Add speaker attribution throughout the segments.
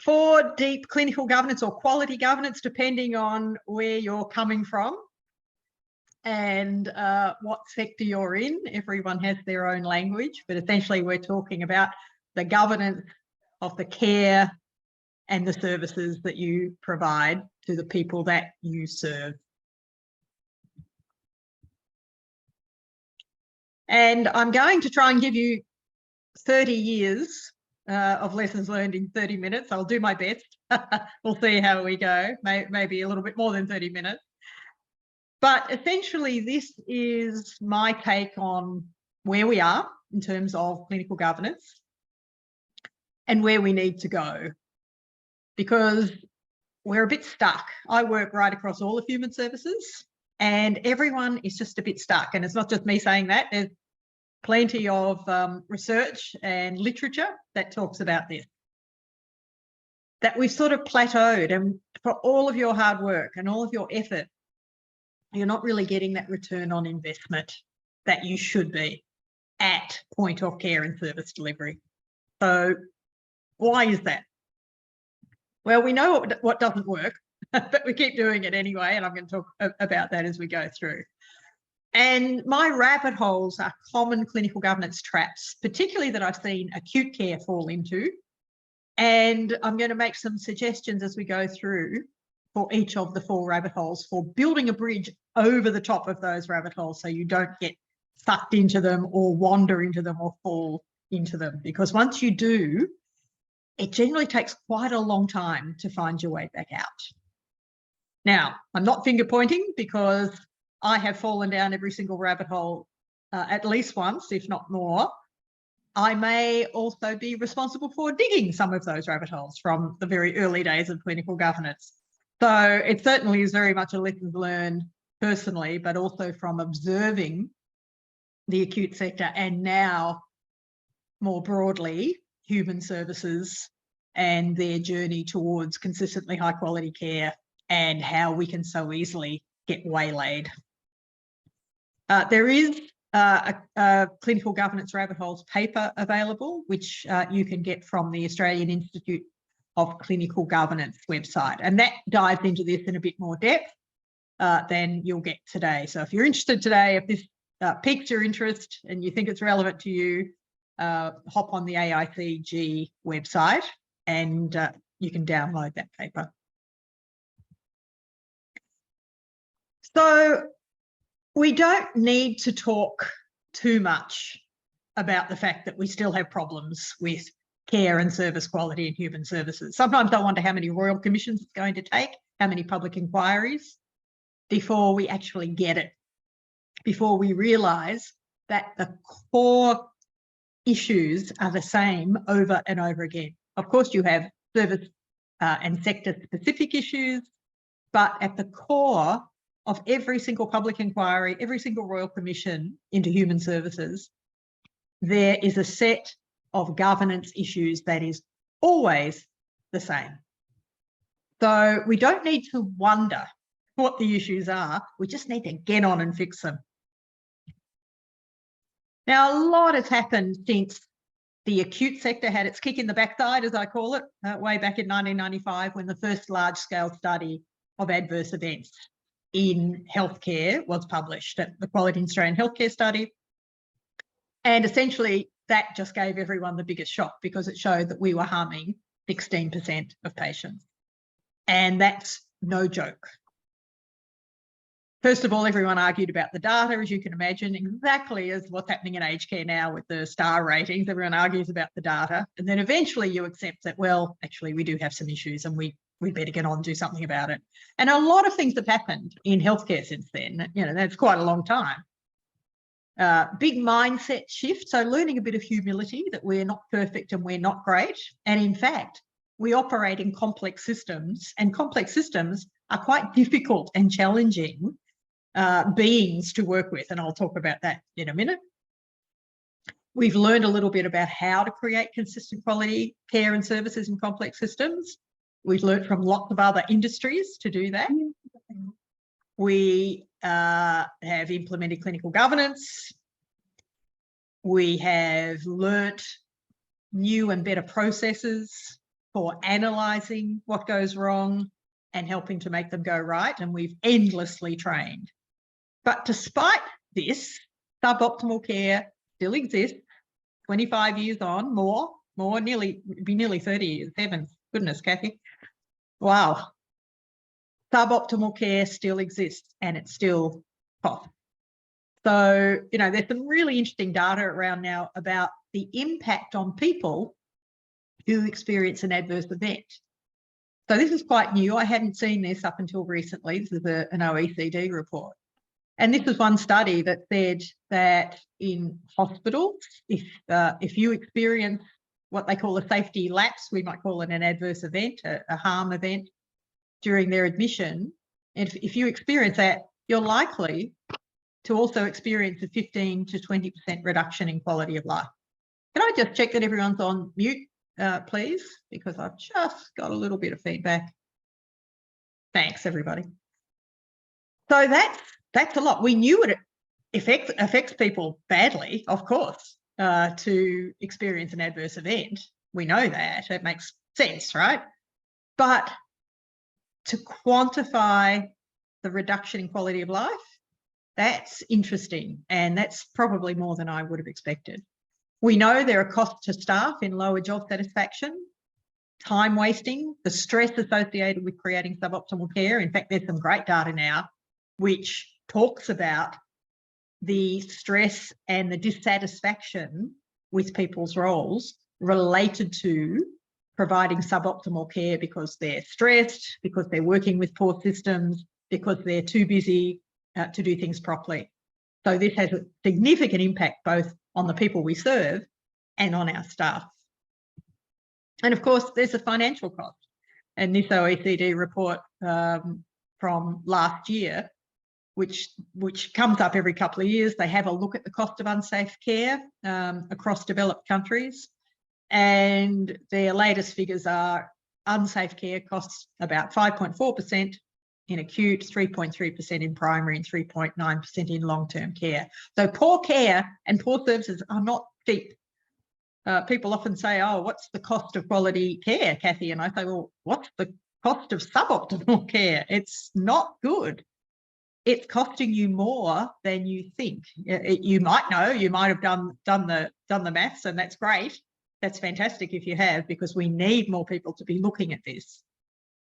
Speaker 1: for deep clinical governance or quality governance, depending on where you're coming from and what sector you're in. Everyone has their own language, but essentially we're talking about the governance of the care and the services that you provide to the people that you serve. And I'm going to try and give you 30 years of lessons learned in 30 minutes. I'll do my best. We'll see how we go, maybe a little bit more than 30 minutes. But essentially, this is my take on where we are in terms of clinical governance and where we need to go, because we're a bit stuck. I work right across all of human services and everyone is just a bit stuck. And it's not just me saying that. There's plenty of research and literature that talks about this, that we've sort of plateaued, and for all of your hard work and all of your effort, you're not really getting that return on investment that you should be at point of care and service delivery. So why is that? Well, we know what doesn't work, but we keep doing it anyway, and I'm going to talk about that as we go through. And my rabbit holes are common clinical governance traps, particularly that I've seen acute care fall into. And I'm going to make some suggestions as we go through for each of the 4 rabbit holes for building a bridge over the top of those rabbit holes so you don't get sucked into them or wander into them or fall into them. Because once you do, it generally takes quite a long time to find your way back out. Now, I'm not finger pointing because I have fallen down every single rabbit hole at least once, if not more. I may also be responsible for digging some of those rabbit holes from the very early days of clinical governance. So it certainly is very much a lessons learned personally, but also from observing the acute sector and now more broadly human services and their journey towards consistently high quality care and how we can so easily get waylaid. There is a clinical governance rabbit holes paper available, which you can get from the Australian Institute of Clinical Governance website. And that dives into this in a bit more depth than you'll get today. So if you're interested today, if this piques your interest and you think it's relevant to you, hop on the AICG website and you can download that paper. So we don't need to talk too much about the fact that we still have problems with care and service quality in human services. Sometimes I wonder how many royal commissions it's going to take, how many public inquiries before we actually get it, before we realise that the core issues are the same over and over again. Of course, you have service and sector specific issues, but at the core of every single public inquiry, every single royal commission into human services, there is a set of governance issues that is always the same. So we don't need to wonder what the issues are, we just need to get on and fix them. Now, a lot has happened since the acute sector had its kick in the backside, as I call it, way back in 1995, when the first large-scale study of adverse events in healthcare was published at the Quality in Australian Healthcare Study. And essentially, that just gave everyone the biggest shock because it showed that we were harming 16% of patients. And that's no joke. First of all, everyone argued about the data, as you can imagine, exactly as what's happening in aged care now with the star ratings. Everyone argues about the data. And then eventually you accept that, well, actually, we do have some issues and we better get on and do something about it. And a lot of things have happened in healthcare since then. You know, that's quite a long time. Big mindset shift. So learning a bit of humility that we're not perfect and we're not great. And in fact, we operate in complex systems, and complex systems are quite difficult and challenging beings to work with. And I'll talk about that in a minute. We've learned a little bit about how to create consistent quality care and services in complex systems. We've learned from lots of other industries to do that. We have implemented clinical governance. We have learnt new and better processes for analysing what goes wrong and helping to make them go right, and we've endlessly trained. But despite this, suboptimal care still exists 25 years on, nearly 30 years. Heavens, goodness, Kathy. Wow. Suboptimal care still exists and it's still costs. So, you know, there's some really interesting data around now about the impact on people who experience an adverse event. So this is quite new. I hadn't seen this up until recently. This is an OECD report. And this was one study that said that in hospitals, if you experience what they call a safety lapse, we might call it an adverse event, a harm event during their admission, and if you experience that, you're likely to also experience a 15 to 20% reduction in quality of life. Can I just check that everyone's on mute, please? Because I've just got a little bit of feedback. Thanks, everybody. So that's a lot. We knew it affects people badly, of course, to experience an adverse event. We know that. It makes sense, right? But to quantify the reduction in quality of life, that's interesting, and that's probably more than I would have expected. We know there are costs to staff in lower job satisfaction, time wasting, the stress associated with creating suboptimal care. In fact, there's some great data now which talks about the stress and the dissatisfaction with people's roles related to providing suboptimal care because they're stressed, because they're working with poor systems, because they're too busy to do things properly. So this has a significant impact both on the people we serve and on our staff. And of course, there's a financial cost. And this OECD report from last year, which comes up every couple of years, they have a look at the cost of unsafe care across developed countries. And their latest figures are unsafe care costs about 5.4% in acute, 3.3% in primary, and 3.9% in long-term care. So poor care and poor services are not cheap. People often say, oh, what's the cost of quality care, Kathy? And I say, well, what's the cost of suboptimal care? It's not good. It's costing you more than you think. You might know, you might have done the maths, and that's great. That's fantastic if you have, because we need more people to be looking at this.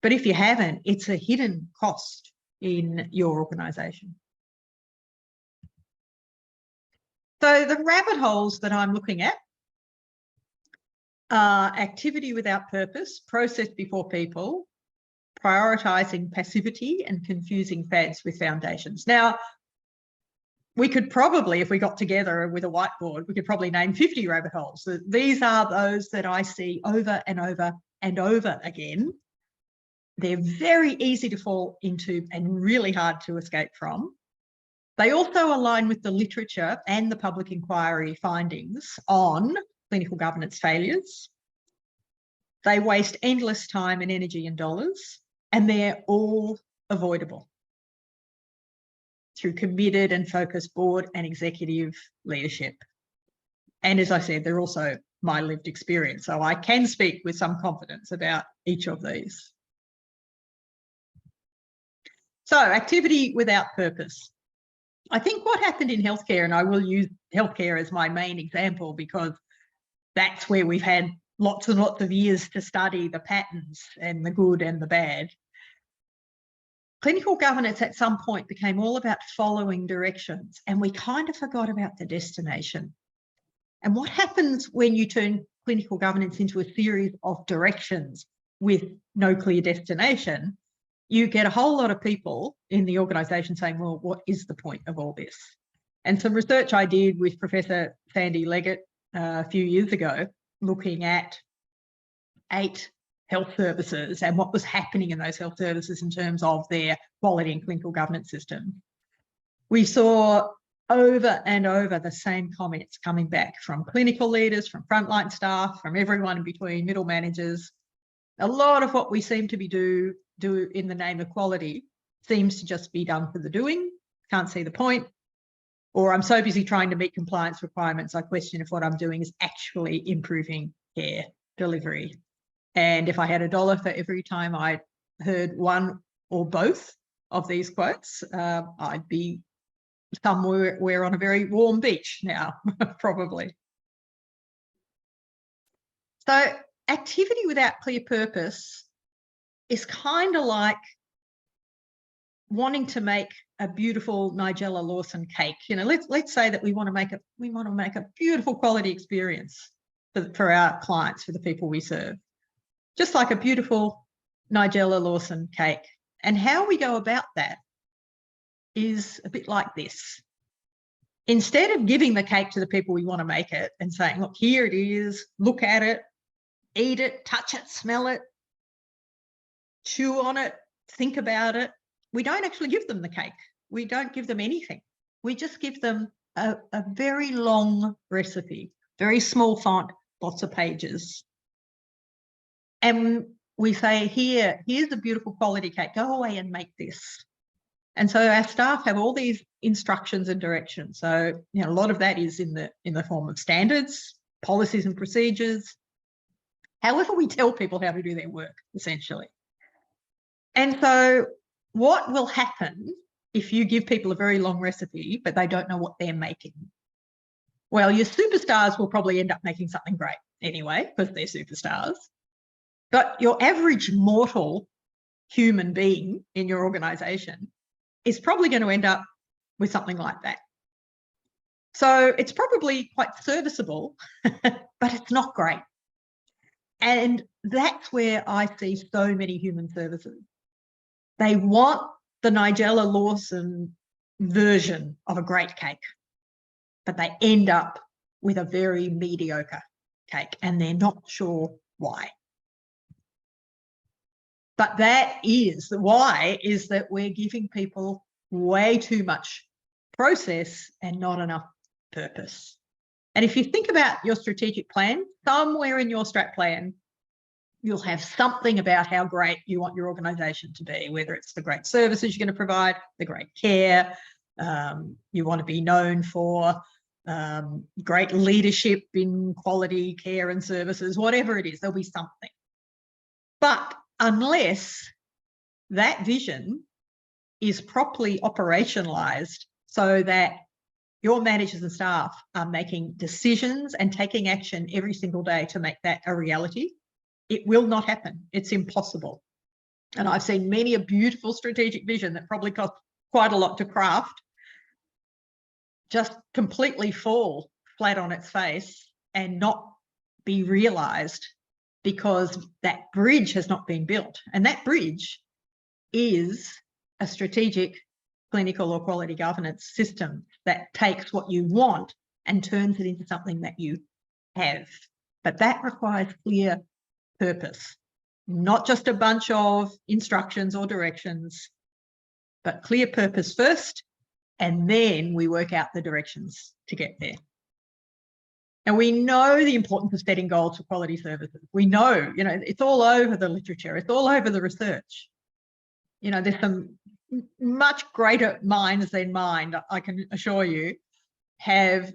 Speaker 1: But if you haven't, it's a hidden cost in your organisation. So the rabbit holes that I'm looking at are activity without purpose, process before people, prioritising passivity, and confusing fads with foundations. Now, we could probably, if we got together with a whiteboard, we could probably name 50 rabbit holes. So these are those that I see over and over and over again. They're very easy to fall into and really hard to escape from. They also align with the literature and the public inquiry findings on clinical governance failures. They waste endless time and energy and dollars, and they're all avoidable through committed and focused board and executive leadership. And as I said, they're also my lived experience, so I can speak with some confidence about each of these. So, activity without purpose. I think what happened in healthcare, and I will use healthcare as my main example because that's where we've had lots and lots of years to study the patterns and the good and the bad. Clinical governance at some point became all about following directions, and we kind of forgot about the destination. And what happens when you turn clinical governance into a series of directions with no clear destination? You get a whole lot of people in the organisation saying, well, what is the point of all this? And some research I did with Professor Sandy Leggett a few years ago, looking at 8 health services and what was happening in those health services in terms of their quality and clinical governance system. We saw over and over the same comments coming back from clinical leaders, from frontline staff, from everyone in between, middle managers. A lot of what we seem to be do in the name of quality seems to just be done for the doing, can't see the point, or I'm so busy trying to meet compliance requirements, I question if what I'm doing is actually improving care delivery. And if I had $1 for every time I heard one or both of these quotes, I'd be somewhere on a very warm beach now, probably. So activity without clear purpose is kind of like wanting to make a beautiful Nigella Lawson cake. You know, let's say that we want to make a beautiful quality experience for our clients, for the people we serve, just like a beautiful Nigella Lawson cake. And how we go about that is a bit like this. Instead of giving the cake to the people we want to make it and saying, look, here it is, look at it, eat it, touch it, smell it, chew on it, think about it, we don't actually give them the cake. We don't give them anything. We just give them a very long recipe, very small font, lots of pages. And we say, here's a beautiful quality cake. Go away and make this. And so our staff have all these instructions and directions. So, you know, a lot of that is in the form of standards, policies and procedures. However, we tell people how to do their work, essentially. And so what will happen if you give people a very long recipe, but they don't know what they're making? Well, your superstars will probably end up making something great anyway, because they're superstars. But your average mortal human being in your organisation is probably going to end up with something like that. So it's probably quite serviceable, but it's not great. And that's where I see so many human services. They want the Nigella Lawson version of a great cake, but they end up with a very mediocre cake and they're not sure why. But that is the why, is that we're giving people way too much process and not enough purpose. And if you think about your strategic plan, somewhere in your strat plan, you'll have something about how great you want your organisation to be, whether it's the great services you're going to provide, the great care, you want to be known for great leadership in quality care and services, whatever it is, there'll be something. But unless that vision is properly operationalized so that your managers and staff are making decisions and taking action every single day to make that a reality, it will not happen. It's impossible. And I've seen many a beautiful strategic vision that probably cost quite a lot to craft just completely fall flat on its face and not be realized because that bridge has not been built. And that bridge is a strategic clinical or quality governance system that takes what you want and turns it into something that you have. But that requires clear purpose, not just a bunch of instructions or directions, but clear purpose first, and then we work out the directions to get there. And we know the importance of setting goals for quality services. We know, you know, it's all over the literature, it's all over the research. You know, there's some much greater minds than mine, I can assure you, have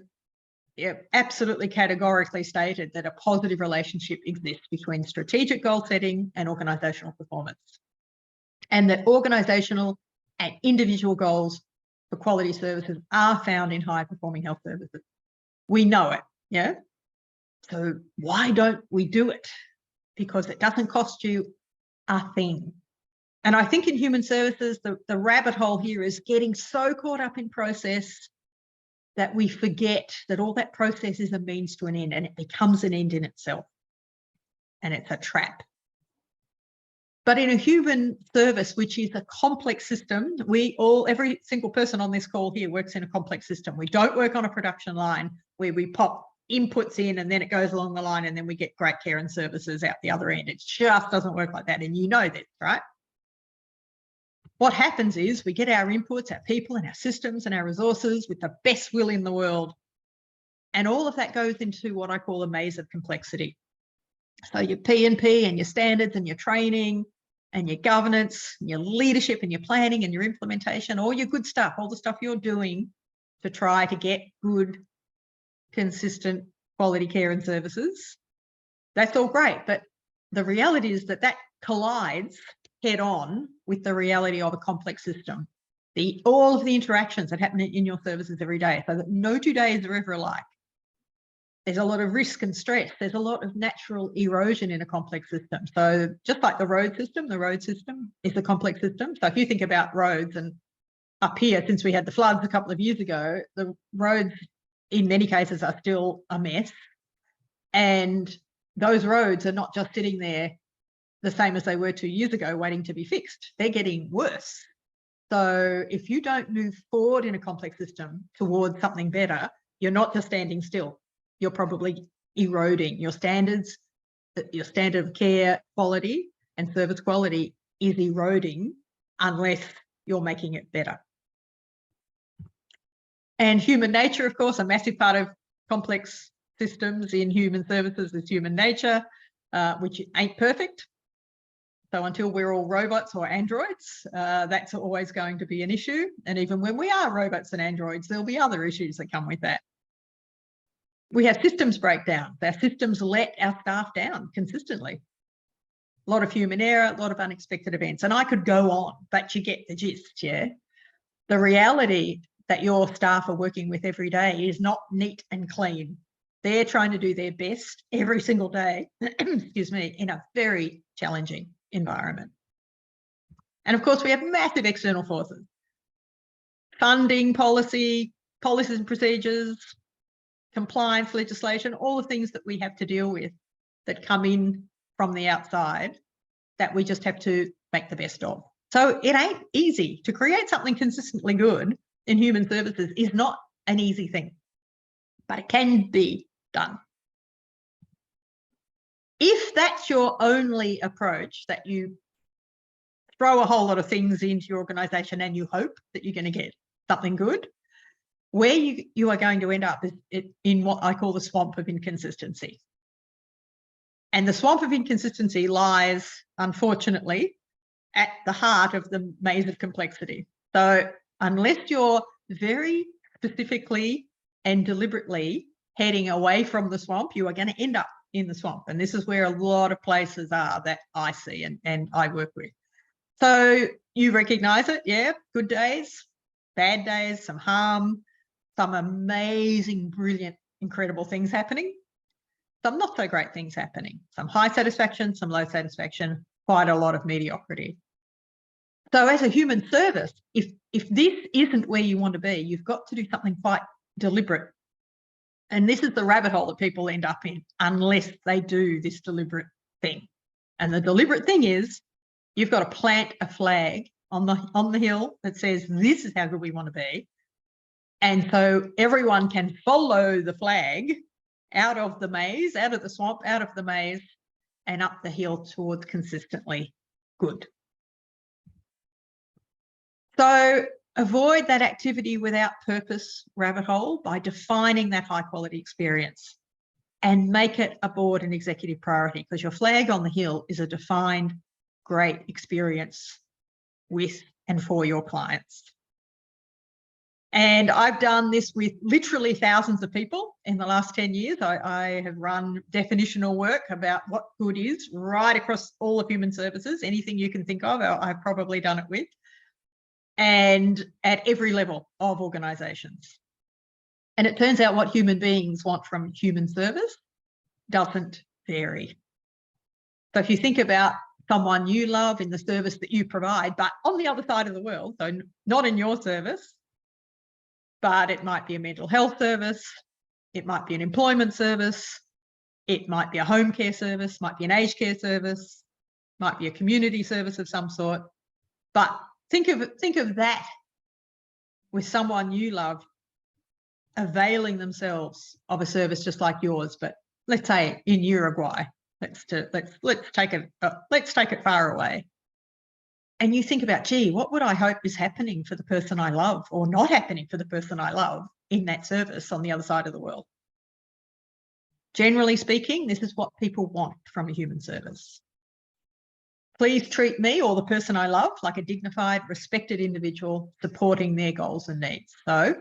Speaker 1: absolutely categorically stated that a positive relationship exists between strategic goal setting and organisational performance, and that organisational and individual goals for quality services are found in high performing health services. We know it, yeah? So why don't we do it? Because it doesn't cost you a thing. And I think in human services, the rabbit hole here is getting so caught up in process that we forget that all that process is a means to an end, and it becomes an end in itself. And it's a trap. But in a human service, which is a complex system, every single person on this call here works in a complex system. We don't work on a production line where we pop inputs in and then it goes along the line and then we get great care and services out the other end. It just doesn't work like that. And you know this, right? What happens is we get our inputs, our people and our systems and our resources with the best will in the world. And all of that goes into what I call a maze of complexity. So your P&P and your standards and your training and your governance, and your leadership and your planning and your implementation, all your good stuff, all the stuff you're doing to try to get good, consistent quality care and services, that's all great. But the reality is that that collides head on with the reality of a complex system. All of the interactions that happen in your services every day, so that no 2 days are ever alike. There's a lot of risk and stress. There's a lot of natural erosion in a complex system. So just like the road system is a complex system. So if you think about roads, and up here, since we had the floods a couple of years ago, the roads in many cases are still a mess. And those roads are not just sitting there the same as they were 2 years ago waiting to be fixed. They're getting worse. So if you don't move forward in a complex system towards something better, you're not just standing still. You're probably eroding your standards. Your standard of care quality and service quality is eroding unless you're making it better. And human nature, of course, a massive part of complex systems in human services is human nature, which ain't perfect. So until we're all robots or androids, that's always going to be an issue. And even when we are robots and androids, there'll be other issues that come with that. We have systems breakdowns. Our systems let our staff down consistently. A lot of human error, a lot of unexpected events. And I could go on, but you get the gist, yeah? The reality that your staff are working with every day is not neat and clean. They're trying to do their best every single day, excuse me, in a very challenging environment. And of course, we have massive external forces. Funding, policies and procedures, compliance legislation, all the things that we have to deal with that come in from the outside that we just have to make the best of. So it ain't easy. To create something consistently good in human services is not an easy thing, but it can be done. If that's your only approach, that you throw a whole lot of things into your organisation and you hope that you're going to get something good, where you are going to end up is in what I call the swamp of inconsistency. And the swamp of inconsistency lies, unfortunately, at the heart of the maze of complexity. So unless you're very specifically and deliberately heading away from the swamp, you are going to end up in the swamp. And this is where a lot of places are that I see and I work with. So you recognise it, yeah, good days, bad days, some harm, some amazing, brilliant, incredible things happening, some not so great things happening, some high satisfaction, some low satisfaction, quite a lot of mediocrity. So as a human service, if this isn't where you want to be, you've got to do something quite deliberate. And this is the rabbit hole that people end up in unless they do this deliberate thing. And the deliberate thing is you've got to plant a flag on the hill that says this is how good we want to be. And so everyone can follow the flag out of the maze, out of the swamp, out of the maze, and up the hill towards consistently good. So avoid that activity without purpose rabbit hole by defining that high quality experience and make it a board and executive priority, because your flag on the hill is a defined great experience with and for your clients. And I've done this with literally thousands of people in the last 10 years. I have run definitional work about what good is right across all of human services. Anything you can think of, I've probably done it with. And at every level of organisations. And it turns out what human beings want from human service doesn't vary. So if you think about someone you love in the service that you provide, but on the other side of the world, so not in your service, but it might be a mental health service, it might be an employment service, it might be a home care service, might be an aged care service, might be a community service of some sort. But think of that with someone you love availing themselves of a service just like yours, but let's say in Uruguay. Let's take it far away. And you think about, gee, what would I hope is happening for the person I love or not happening for the person I love in that service on the other side of the world? Generally speaking, this is what people want from a human service. Please treat me or the person I love like a dignified, respected individual supporting their goals and needs. So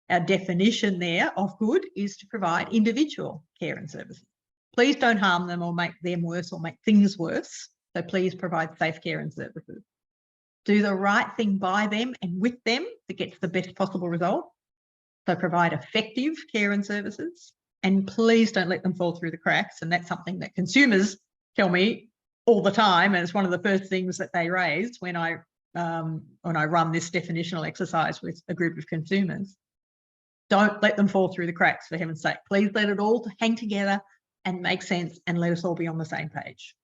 Speaker 1: our definition there of good is to provide individual care and services. Please don't harm them or make them worse or make things worse. So please provide safe care and services. Do the right thing by them and with them that gets the best possible result. So provide effective care and services, and please don't let them fall through the cracks. And that's something that consumers tell me all the time, and it's one of the first things that they raise when I run this definitional exercise with a group of consumers. Don't let them fall through the cracks, for heaven's sake. Please let it all hang together and make sense, and let us all be on the same page.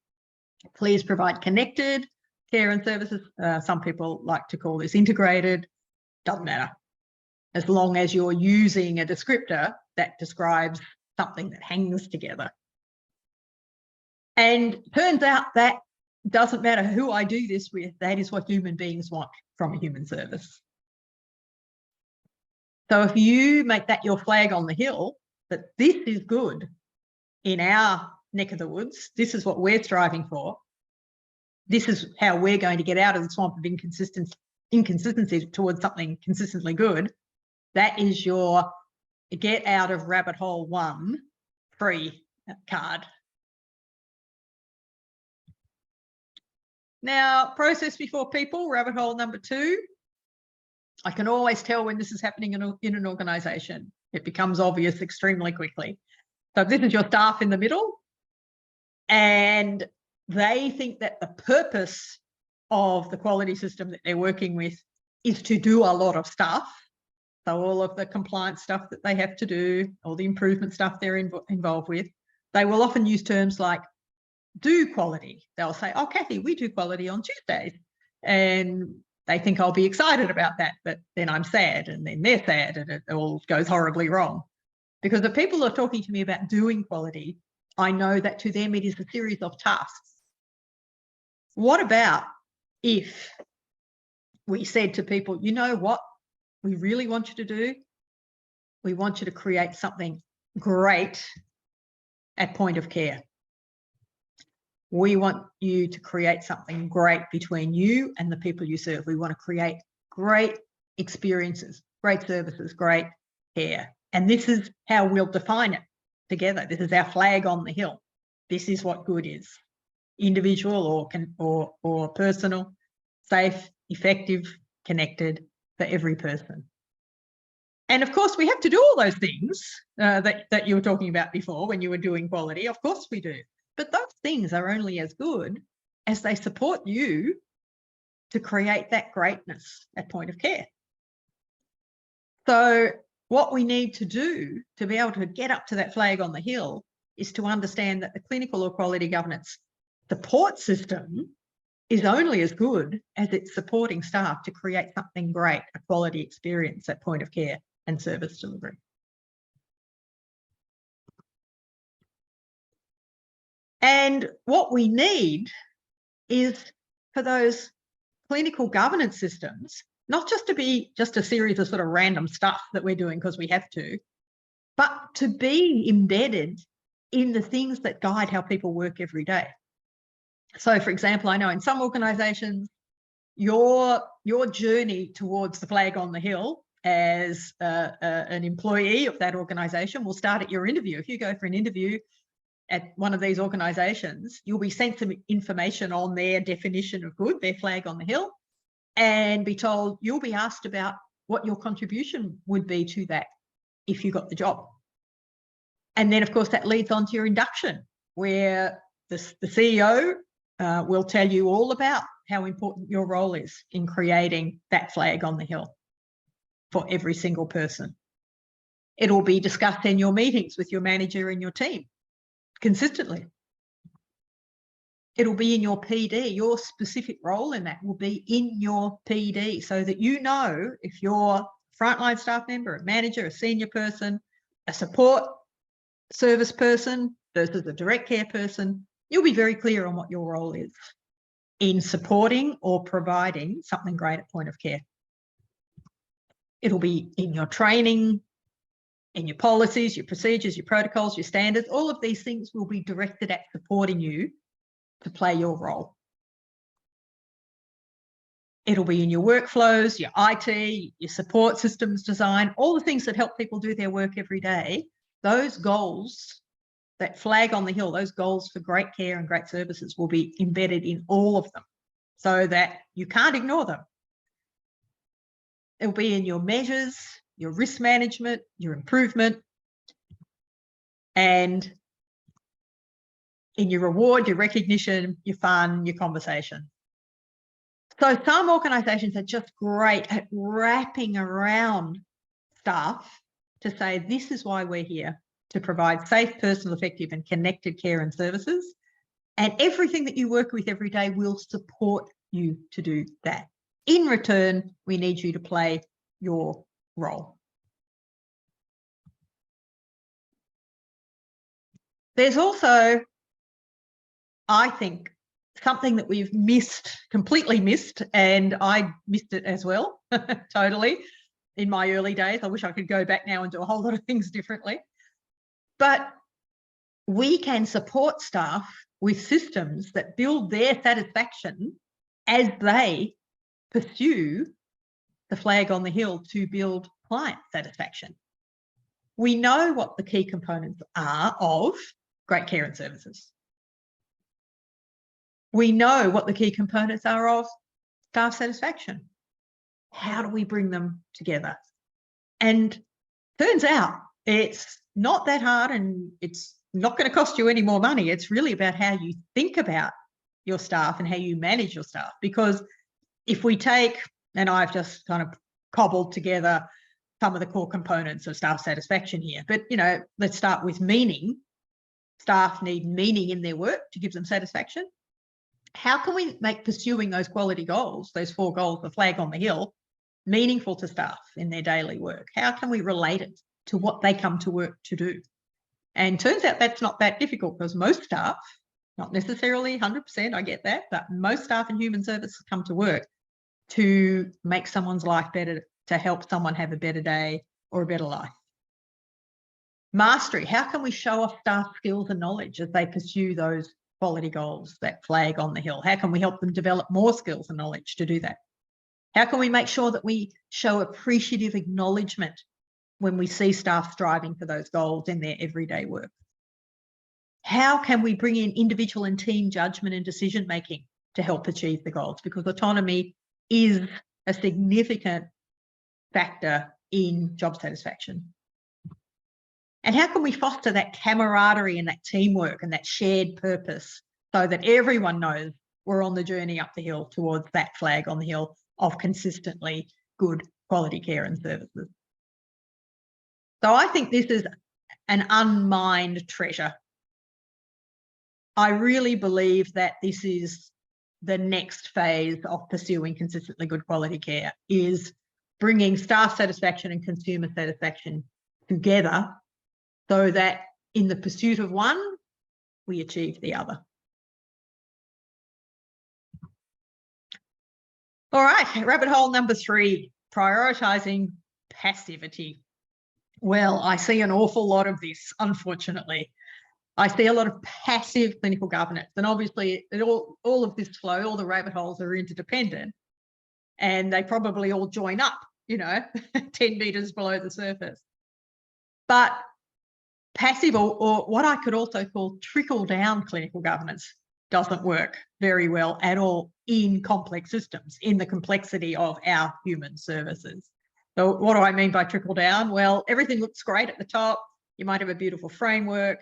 Speaker 1: Please provide connected care and services. Some people like to call this integrated. Doesn't matter. As long as you're using a descriptor that describes something that hangs together. And turns out that doesn't matter who I do this with, that is what human beings want from a human service. So if you make that your flag on the hill, that this is good in our neck of the woods, this is what we're striving for, this is how we're going to get out of the swamp of inconsistency towards something consistently good, that is your get out of rabbit hole 1 free card. Now, process before people, rabbit hole number 2. I can always tell when this is happening in an organisation. It becomes obvious extremely quickly. So this is your staff in the middle, and they think that the purpose of the quality system that they're working with is to do a lot of stuff. So all of the compliance stuff that they have to do, all the improvement stuff they're involved with, they will often use terms like do quality. They'll say, oh, Kathy, we do quality on Tuesdays. And they think I'll be excited about that, but then I'm sad, and then they're sad, and it all goes horribly wrong. Because the people who are talking to me about doing quality, I know that to them it is a series of tasks. What about if we said to people, you know what we really want you to do? We want you to create something great at point of care. We want you to create something great between you and the people you serve. We want to create great experiences, great services, great care. And this is how we'll define it together. This is our flag on the hill. This is what good is. Individual or personal, safe, effective, connected for every person. And of course, we have to do all those things that you were talking about before when you were doing quality. Of course we do. But those things are only as good as they support you to create that greatness at point of care. So what we need to do to be able to get up to that flag on the hill is to understand that the clinical or quality governance support system is only as good as its supporting staff to create something great, a quality experience at point of care and service delivery. And what we need is for those clinical governance systems, not just to be just a series of sort of random stuff that we're doing because we have to, but to be embedded in the things that guide how people work every day. So, for example, I know in some organisations, your journey towards the flag on the hill as an employee of that organisation will start at your interview. If you go for an interview at one of these organisations, you'll be sent some information on their definition of good, their flag on the hill, and be told you'll be asked about what your contribution would be to that if you got the job. And then, of course, that leads on to your induction, where the CEO will tell you all about how important your role is in creating that flag on the hill for every single person. It'll be discussed in your meetings with your manager and your team consistently. It'll be in your PD. Your specific role in that will be in your PD, so that you know if you're a frontline staff member, a manager, a senior person, a support service person versus a direct care person, you'll be very clear on what your role is in supporting or providing something great at point of care. It'll be in your training, in your policies, your procedures, your protocols, your standards. All of these things will be directed at supporting you to play your role. It'll be in your workflows, your IT, your support systems design, all the things that help people do their work every day. Those goals that flag on the hill, those goals for great care and great services will be embedded in all of them so that you can't ignore them. It'll be in your measures, your risk management, your improvement, and in your reward, your recognition, your fun, your conversation. So some organisations are just great at wrapping around staff to say, this is why we're here, to provide safe, personal, effective and connected care and services. And everything that you work with every day will support you to do that. In return, we need you to play your role. There's also, I think, something that we've completely missed, and I missed it as well, totally, in my early days. I wish I could go back now and do a whole lot of things differently. But we can support staff with systems that build their satisfaction as they pursue the flag on the hill to build client satisfaction. We know what the key components are of great care and services. We know what the key components are of staff satisfaction. How do we bring them together? And turns out it's not that hard, and it's not going to cost you any more money. It's really about how you think about your staff and how you manage your staff. Because if we take, and I've just kind of cobbled together some of the core components of staff satisfaction here, but, you know, let's start with meaning. Staff need meaning in their work to give them satisfaction. How can we make pursuing those quality goals, those 4 goals, the flag on the hill, meaningful to staff in their daily work? How can we relate it to what they come to work to do? And turns out that's not that difficult, because most staff, not necessarily 100%, I get that, but most staff in human services come to work to make someone's life better, to help someone have a better day or a better life. Mastery, how can we show off staff skills and knowledge as they pursue those quality goals, that flag on the hill? How can we help them develop more skills and knowledge to do that? How can we make sure that we show appreciative acknowledgement when we see staff striving for those goals in their everyday work? How can we bring in individual and team judgment and decision making to help achieve the goals? Because autonomy is a significant factor in job satisfaction. And how can we foster that camaraderie and that teamwork and that shared purpose so that everyone knows we're on the journey up the hill towards that flag on the hill of consistently good quality care and services? So I think this is an unmined treasure. I really believe that this is the next phase of pursuing consistently good quality care, is bringing staff satisfaction and consumer satisfaction together so that in the pursuit of one, we achieve the other. All right, rabbit hole number 3, prioritising passivity. Well, I see an awful lot of this, unfortunately. I see a lot of passive clinical governance, and obviously all of this flow, all the rabbit holes are interdependent, and they probably all join up, you know, 10 metres below the surface. But passive, or what I could also call trickle-down clinical governance, doesn't work very well at all in complex systems, in the complexity of our human services. So what do I mean by trickle-down? Well, everything looks great at the top. You might have a beautiful framework.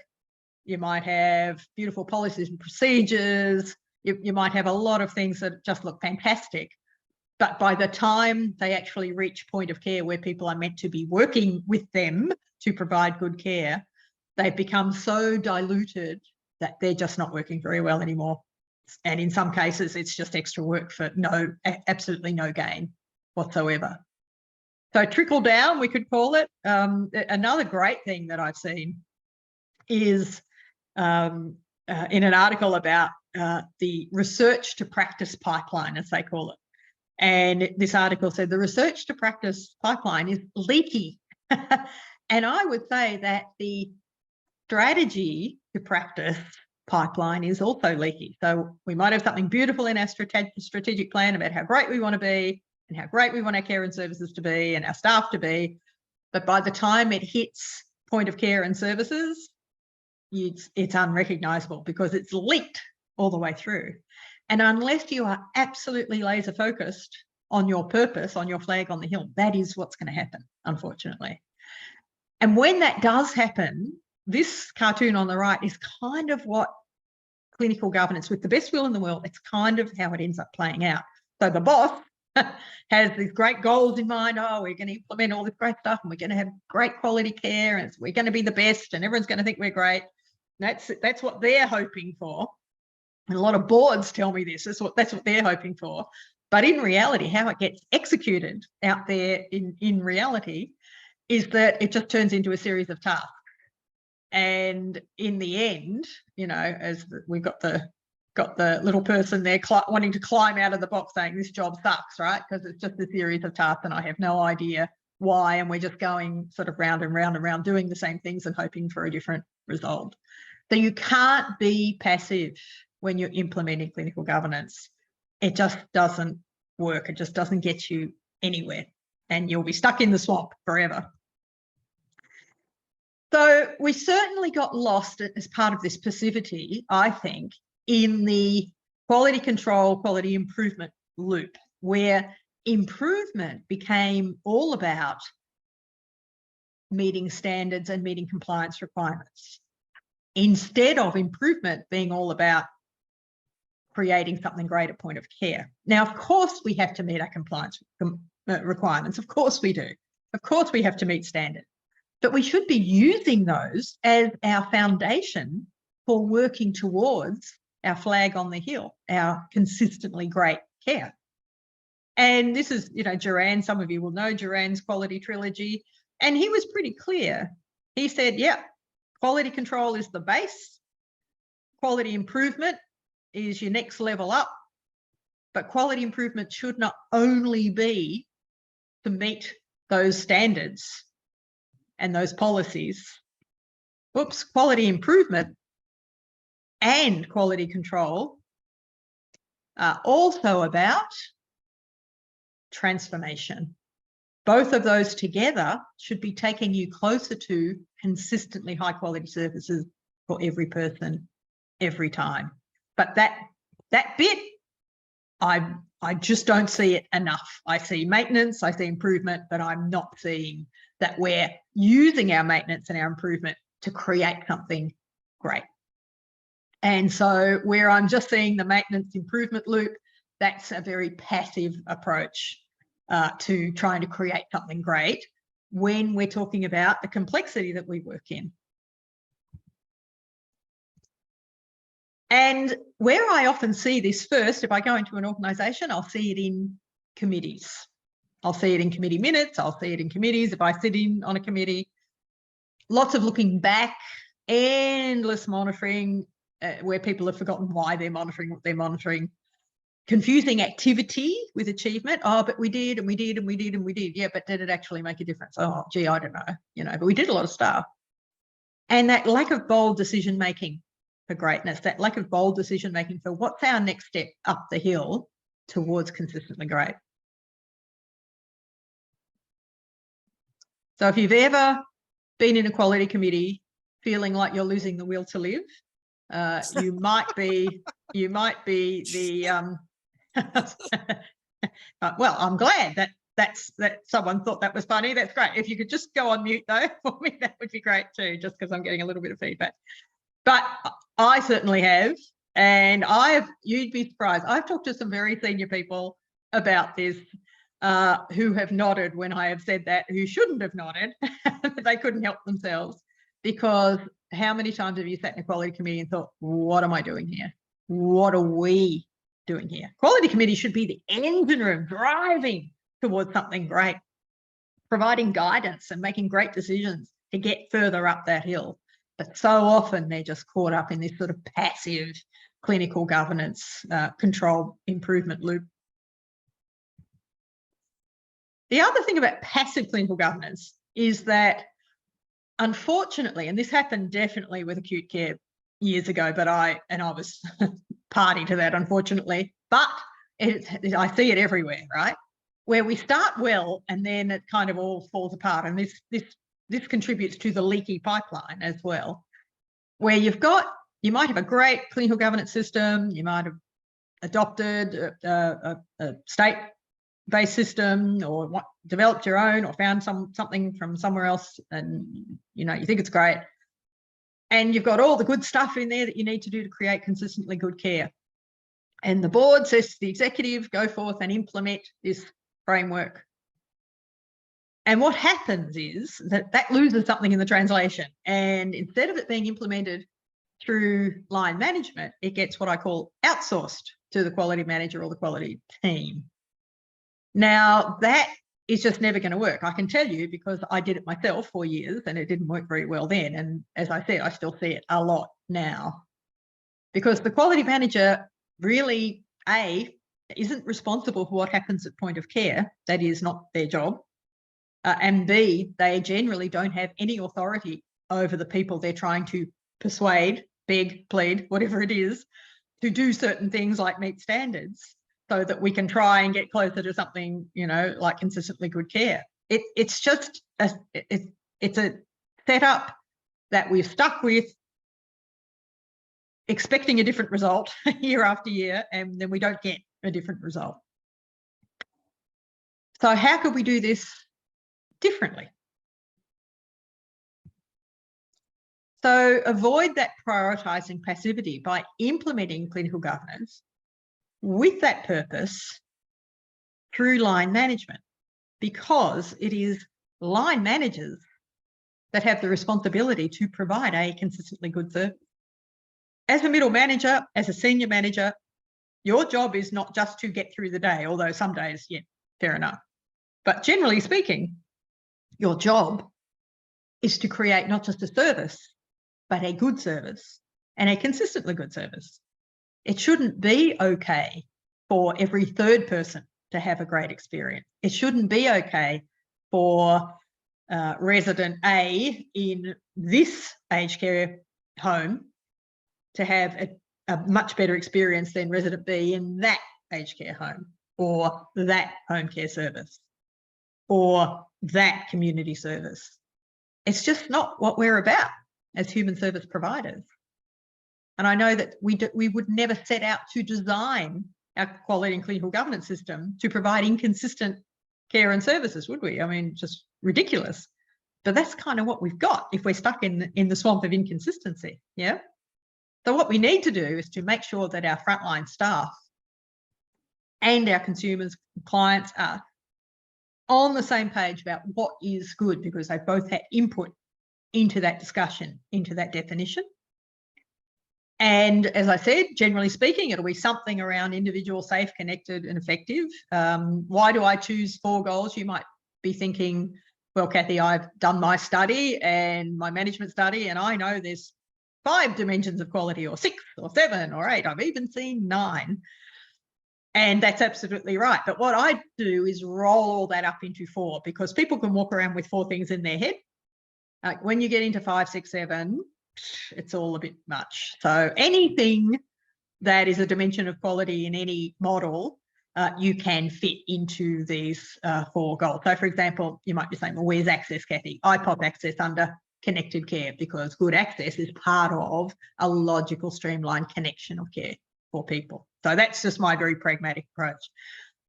Speaker 1: You might have beautiful policies and procedures. You might have a lot of things that just look fantastic. But by the time they actually reach point of care where people are meant to be working with them to provide good care, they've become so diluted that they're just not working very well anymore. And in some cases, it's just extra work for absolutely no gain whatsoever. So trickle down, we could call it. Another great thing that I've seen is in an article about the research to practice pipeline, as they call it. And this article said the research to practice pipeline is leaky. And I would say that the strategy to practice pipeline is also leaky. So we might have something beautiful in our strategic plan about how great we want to be and how great we want our care and services to be and our staff to be. But by the time it hits point of care and services, it's unrecognizable because it's leaked all the way through. And unless you are absolutely laser focused on your purpose, on your flag on the hill, that is what's going to happen, unfortunately. And when that does happen, this cartoon on the right is kind of what clinical governance, with the best will in the world, it's kind of how it ends up playing out. So the boss has these great goals in mind. Oh, we're going to implement all this great stuff and we're going to have great quality care and we're going to be the best and everyone's going to think we're great. That's what they're hoping for. And a lot of boards tell me this. That's what they're hoping for. But in reality, how it gets executed out there in reality is that it just turns into a series of tasks. And in the end, you know, as we've got the little person there wanting to climb out of the box saying this job sucks, right? Because it's just a series of tasks and I have no idea why, and we're just going sort of round and round and round doing the same things and hoping for a different result. So you can't be passive when you're implementing clinical governance. It just doesn't work. It just doesn't get you anywhere and you'll be stuck in the swamp forever. So we certainly got lost as part of this passivity, I think, in the quality control, quality improvement loop, where improvement became all about meeting standards and meeting compliance requirements, instead of improvement being all about creating something great at point of care. Now, of course, we have to meet our compliance requirements. Of course we do. Of course we have to meet standards. But we should be using those as our foundation for working towards our flag on the hill, our consistently great care. And this is, you know, Juran, some of you will know Juran's quality trilogy, and he was pretty clear. He said, yeah, quality control is the base, quality improvement is your next level up, but quality improvement should not only be to meet those standards and those policies. Whoops, quality improvement and quality control are also about transformation. Both of those together should be taking you closer to consistently high quality services for every person, every time. But that bit, I just don't see it enough. I see maintenance, I see improvement, but I'm not seeing that we're using our maintenance and our improvement to create something great. And so where I'm just seeing the maintenance improvement loop, that's a very passive approach to trying to create something great when we're talking about the complexity that we work in. And where I often see this first, if I go into an organisation, I'll see it in committees. I'll see it in committee minutes. I'll see it in committees. If I sit in on a committee, lots of looking back, endless monitoring where people have forgotten why they're monitoring what they're monitoring, confusing activity with achievement. Oh, but we did and we did and we did and we did. Yeah, but did it actually make a difference? Oh, gee, I don't know, you know, but we did a lot of stuff. And that lack of bold decision making for greatness, that lack of bold decision making for what's our next step up the hill towards consistently great. So if you've ever been in a quality committee feeling like you're losing the will to live, you might be the well, I'm glad that someone thought that was funny. That's great. If you could just go on mute though for me, that would be great too, just because I'm getting a little bit of feedback. But I certainly have, and you'd be surprised, I've talked to some very senior people about this who have nodded when I have said that, who shouldn't have nodded, but they couldn't help themselves. Because how many times have you sat in a quality committee and thought, what am I doing here? What are we doing here? Quality committee should be the engine room driving towards something great, providing guidance and making great decisions to get further up that hill. But so often they're just caught up in this sort of passive clinical governance control improvement loop. The other thing about passive clinical governance is that, unfortunately, and this happened definitely with acute care years ago, but I was party to that, unfortunately, but I see it everywhere, right? Where we start well and then it kind of all falls apart. And this contributes to the leaky pipeline as well. where you might have a great clinical governance system, you might have adopted a state-based system, or developed your own, or found something from somewhere else, and you think it's great, and you've got all the good stuff in there that you need to do to create consistently good care. And the board says to the executive, go forth and implement this framework. And what happens is that loses something in the translation. And instead of it being implemented through line management, it gets what I call outsourced to the quality manager or the quality team. Now, that is just never going to work. I can tell you, because I did it myself for years and it didn't work very well then. And as I said, I still see it a lot now, because the quality manager really, A, isn't responsible for what happens at point of care. That is not their job. And B, they generally don't have any authority over the people they're trying to persuade, beg, plead, whatever it is, to do certain things like meet standards, so that we can try and get closer to something, like consistently good care. It's just it's a setup that we've stuck with, expecting a different result year after year, and then we don't get a different result. So how could we do this differently? So avoid that prioritising passivity by implementing clinical governance with that purpose through line management, because it is line managers that have the responsibility to provide a consistently good service. As a middle manager, as a senior manager, your job is not just to get through the day, although some days, yeah, fair enough. But generally speaking, your job is to create not just a service, but a good service, and a consistently good service. It shouldn't be okay for every third person to have a great experience. It shouldn't be okay for resident A in this aged care home to have a much better experience than resident B in that aged care home, or that home care service, or that community service. It's just not what we're about as human service providers. And I know that we would never set out to design our quality and clinical governance system to provide inconsistent care and services, would we? I mean, just ridiculous. But that's kind of what we've got if we're stuck in the swamp of inconsistency, yeah? So what we need to do is to make sure that our frontline staff and our consumers, clients are on the same page about what is good, because they both had input into that discussion, into that definition. And as I said, generally speaking, it'll be something around individual, safe, connected, and effective. Why do I choose 4 goals? You might be thinking, well, Kathy, I've done my study and my management study, and I know there's 5 dimensions of quality, or 6 or 7 or 8. I've even seen 9. And that's absolutely right. But what I do is roll all that up into 4, because people can walk around with 4 things in their head. When you get into 5, 6, 7, it's all a bit much. So anything that is a dimension of quality in any model, you can fit into these 4 goals. So, for example, you might be saying, well, where's access, Kathy? I pop access under connected care, because good access is part of a logical, streamlined connection of care for people. So that's just my very pragmatic approach.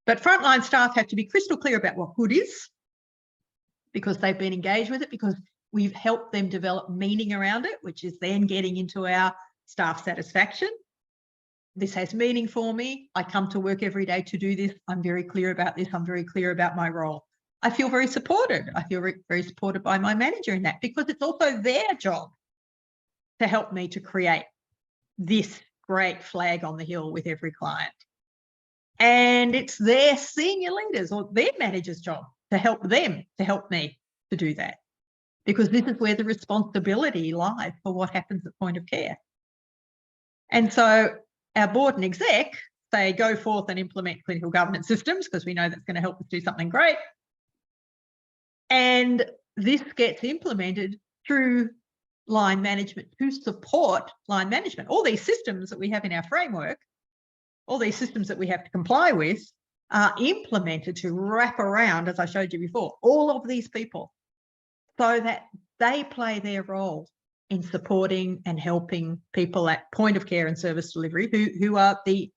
Speaker 1: But frontline staff have to be crystal clear about what good is, because they've been engaged with it, because we've helped them develop meaning around it, which is then getting into our staff satisfaction. This has meaning for me. I come to work every day to do this. I'm very clear about this. I'm very clear about my role. I feel very supported. I feel very supported by my manager in that, because it's also their job to help me to create this great flag on the hill with every client. And it's their senior leaders or their manager's job to help them, to help me to do that, because this is where the responsibility lies for what happens at point of care. And so our board and exec say, go forth and implement clinical governance systems, because we know that's going to help us do something great. And this gets implemented through line management to support line management. All these systems that we have in our framework, all these systems that we have to comply with, are implemented to wrap around, as I showed you before, all of these people, so that they play their role in supporting and helping people at point of care and service delivery who are the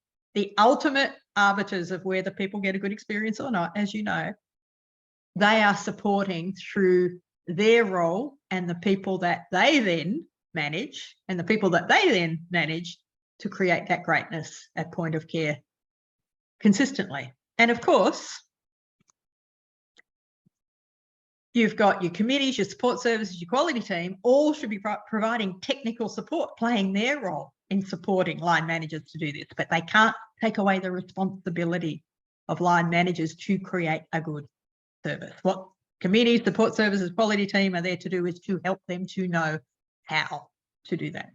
Speaker 1: ultimate arbiters of whether people get a good experience or not, as you know. They are supporting through their role and the people that they then manage and the people that they then manage to create that greatness at point of care consistently. And of course, you've got your committees, your support services, your quality team, all should be providing technical support, playing their role in supporting line managers to do this, but they can't take away the responsibility of line managers to create a good service. What committees, support services, quality team are there to do is to help them to know how to do that.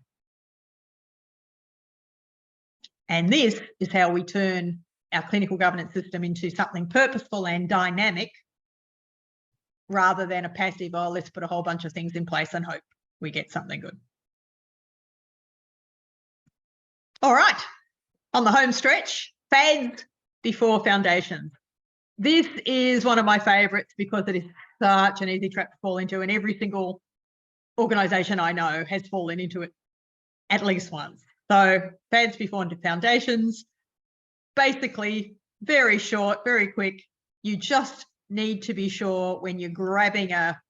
Speaker 1: And this is how we turn our clinical governance system into something purposeful and dynamic rather than a passive, oh, let's put a whole bunch of things in place and hope we get something good. All right, on the home stretch, FADs before foundations. This is one of my favourites because it is such an easy trap to fall into, and every single organisation I know has fallen into it at least once. So FADs before foundations, basically very short, very quick. You just need to be sure when you're grabbing a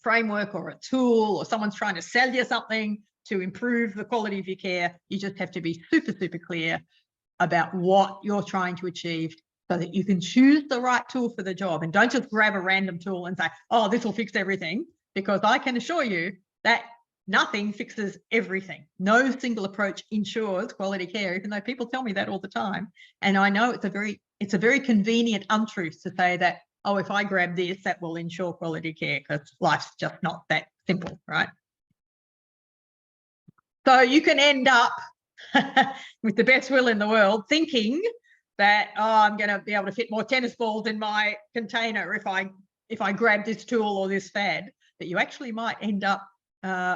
Speaker 1: framework or a tool or someone's trying to sell you something to improve the quality of your care, you just have to be super, super clear about what you're trying to achieve so that you can choose the right tool for the job, and don't just grab a random tool and say, oh, this will fix everything, because I can assure you that nothing fixes everything. No single approach ensures quality care, even though people tell me that all the time. And I know it's a very convenient untruth to say that, oh, if I grab this, that will ensure quality care, because life's just not that simple, right? So you can end up with the best will in the world thinking that, oh, I'm going to be able to fit more tennis balls in my container if I grab this tool or this FAD, but you actually might end up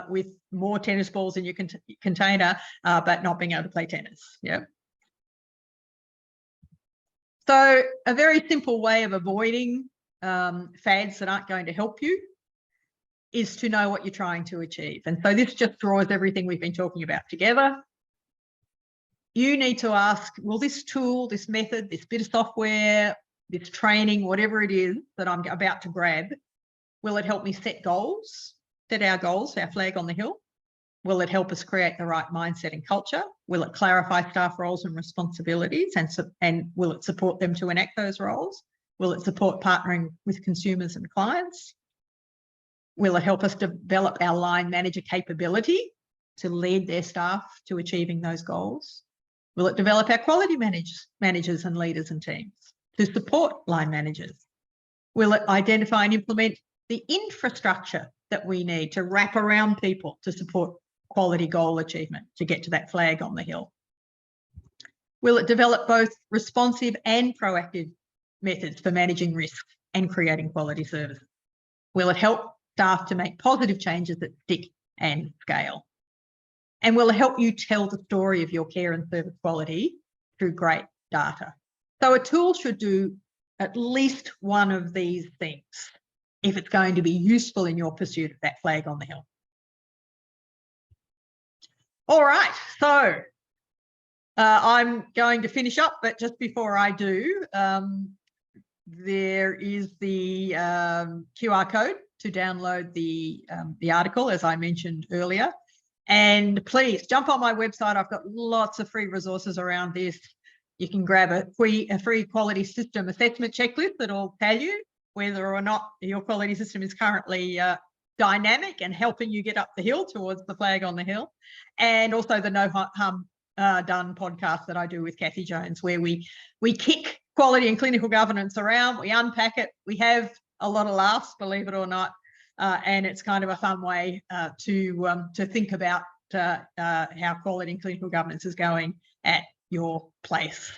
Speaker 1: with more tennis balls in your container, but not being able to play tennis. Yeah. So a very simple way of avoiding FADs that aren't going to help you is to know what you're trying to achieve. And so this just draws everything we've been talking about together. You need to ask, will this tool, this method, this bit of software, this training, whatever it is that I'm about to grab, will it help me set goals, set our goals, our flag on the hill? Will it help us create the right mindset and culture? Will it clarify staff roles and responsibilities, and will it support them to enact those roles? Will it support partnering with consumers and clients? Will it help us develop our line manager capability to lead their staff to achieving those goals? Will it develop our quality managers and leaders and teams to support line managers? Will it identify and implement the infrastructure that we need to wrap around people to support quality goal achievement to get to that flag on the hill? Will it develop both responsive and proactive methods for managing risk and creating quality services? Will it help staff to make positive changes that stick and scale? And will it help you tell the story of your care and service quality through great data? So a tool should do at least one of these things if it's going to be useful in your pursuit of that flag on the hill. All right, so I'm going to finish up, but just before I do, there is the QR code to download the article, as I mentioned earlier. And please jump on my website. I've got lots of free resources around this. You can grab a free quality system assessment checklist that'll tell you whether or not your quality system is currently dynamic and helping you get up the hill towards the flag on the hill. And also the No Harm Done podcast that I do with Kathy Jones, where we kick quality and clinical governance around, we unpack it, we have a lot of laughs, believe it or not, and it's kind of a fun way to think about how quality and clinical governance is going at your place.